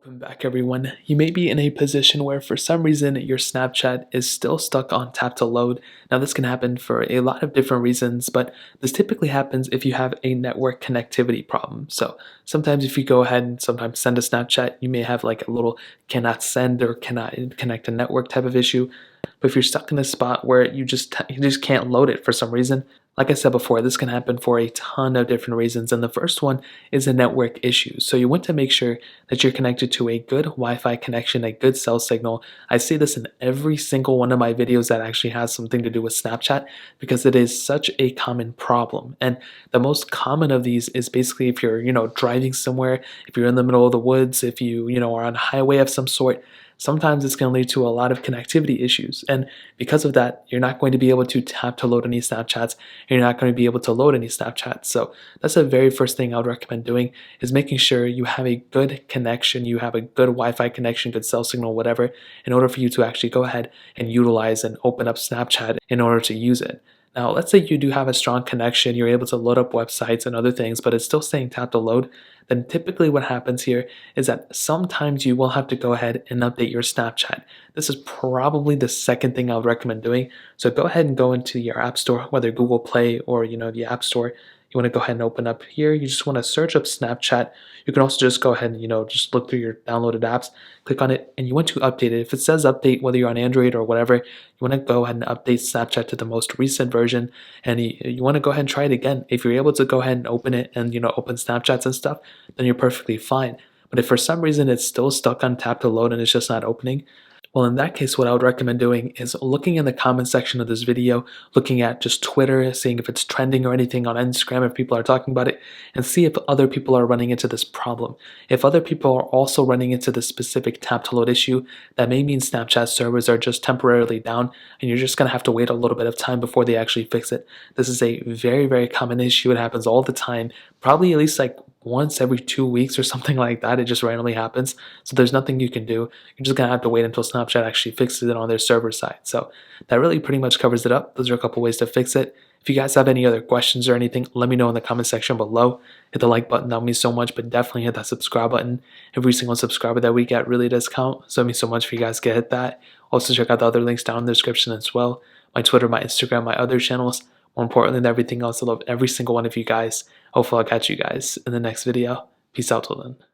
Welcome back, everyone. You may be in a position where for some reason your Snapchat is still stuck on tap to load. Now, this can happen for a lot of different reasons, but this typically happens if you have a network connectivity problem. So sometimes if you go ahead and sometimes send a Snapchat, you may have like a little cannot send or cannot connect to network type of issue. But if you're stuck in a spot where you just can't load it for some reason, like I said before, this can happen for a ton of different reasons. And the first one is a network issue. So you want to make sure that you're connected to a good Wi-Fi connection, a good cell signal. I see this in every single one of my videos that actually has something to do with Snapchat because it is such a common problem. And the most common of these is basically if you're, driving somewhere, if you're in the middle of the woods, if you are on a highway of some sort. Sometimes it's going to lead to a lot of connectivity issues. And because of that, you're not going to be able to tap to load any Snapchats. You're not going to be able to load any Snapchats. So that's the very first thing I would recommend doing is making sure you have a good connection, you have a good Wi-Fi connection, good cell signal, whatever, in order for you to actually go ahead and utilize and open up Snapchat in order to use it. Now, let's say you do have a strong connection, you're able to load up websites and other things, but it's still saying tap to load, then typically what happens here is that sometimes you will have to go ahead and update your Snapchat. This is probably the second thing I would recommend doing. So go ahead and go into your App Store, whether Google Play or the App Store. You want to go ahead and open up here. You just want to search up Snapchat. You can also just go ahead and just look through your downloaded apps, click on it, and you want to update it. If it says update, whether you're on Android or whatever, you want to go ahead and update Snapchat to the most recent version, and you want to go ahead and try it again. If you're able to go ahead and open it and open Snapchats and stuff, then you're perfectly fine. But if for some reason it's still stuck on tap to load and it's just not opening, well, in that case, what I would recommend doing is looking in the comment section of this video, looking at just Twitter, seeing if it's trending or anything on Instagram, if people are talking about it, and see if other people are running into this problem. If other people are also running into this specific tap to load issue, that may mean Snapchat servers are just temporarily down, and you're just going to have to wait a little bit of time before they actually fix it. This is a very, very common issue. It happens all the time, probably at least like once every 2 weeks or something like that. It just randomly happens. So there's nothing you can do. You're just going to have to wait until Snapchat actually fixes it on their server side. So that really pretty much covers it up. Those are a couple ways to fix it. If you guys have any other questions or anything, let me know in the comment section below. Hit the like button, that would mean so much, but definitely hit that subscribe button. Every single subscriber that we get really does count. So it means so much for you guys to hit that. Also check out the other links down in the description as well. My Twitter, my Instagram, my other channels. More importantly than everything else, I love every single one of you guys. Hopefully I'll catch you guys in the next video. Peace out till then.